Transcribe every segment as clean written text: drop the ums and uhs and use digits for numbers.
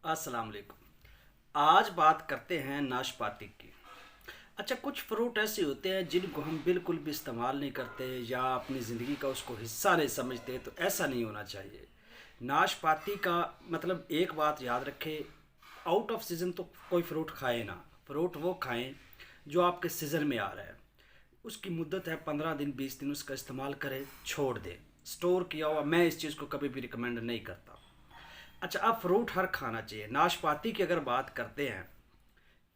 अस्सलाम वालेकुम। आज बात करते हैं नाशपाती की। अच्छा, कुछ फ्रूट ऐसे होते हैं जिनको हम बिल्कुल भी इस्तेमाल नहीं करते या अपनी ज़िंदगी का उसको हिस्सा नहीं समझते, तो ऐसा नहीं होना चाहिए। नाशपाती का मतलब एक बात याद रखें, आउट ऑफ सीज़न तो कोई फ्रूट खाए ना। फ्रूट वो खाएं जो आपके सीज़न में आ रहा है। उसकी मुद्दत है 15 दिन 20 दिन, उसका इस्तेमाल करें, छोड़ दें। स्टोर किया हुआ मैं इस चीज़ को कभी भी रिकमेंड नहीं करता। अच्छा, अब फ्रूट हर खाना चाहिए। नाशपाती की अगर बात करते हैं,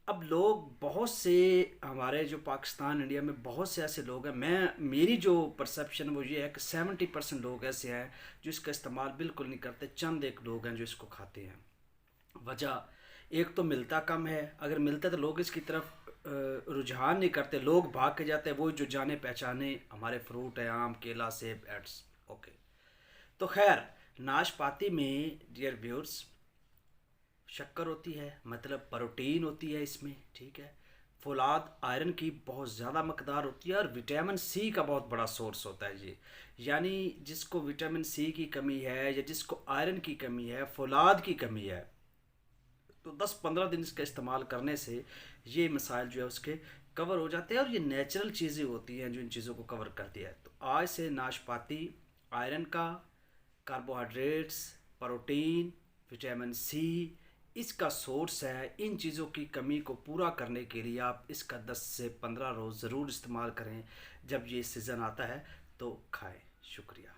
अब लोग बहुत से, हमारे जो पाकिस्तान इंडिया में बहुत से ऐसे लोग हैं, मेरी जो परसेप्शन वो ये है कि 70% लोग ऐसे हैं जो इसका इस्तेमाल बिल्कुल नहीं करते। चंद एक लोग हैं जो इसको खाते हैं। वजह एक तो मिलता कम है, अगर मिलता है तो लोग इसकी तरफ रुझान नहीं करते, लोग भाग के जाते हैं वो जो जाने पहचाने हमारे फ्रूट है, आम केला सेब एट्स। ओके, तो खैर, नाशपाती में डियर व्यूअर्स शक्कर होती है, मतलब प्रोटीन होती है इसमें, ठीक है। फौलाद आयरन की बहुत ज़्यादा मकदार होती है और विटामिन सी का बहुत बड़ा सोर्स होता है ये। यानी जिसको विटामिन सी की कमी है या जिसको आयरन की कमी है, फौलाद की कमी है, तो 10-15 दिन इसका इस्तेमाल करने से ये मसाइल जो है उसके कवर हो जाते हैं। और ये नेचुरल चीज़ें होती हैं जो इन चीज़ों को कवर करती है। तो आज से नाशपाती आयरन का, कार्बोहाइड्रेट्स, प्रोटीन, विटामिन सी इसका सोर्स है। इन चीज़ों की कमी को पूरा करने के लिए आप इसका 10 से 15 रोज़ ज़रूर इस्तेमाल करें। जब ये सीज़न आता है तो खाएं। शुक्रिया।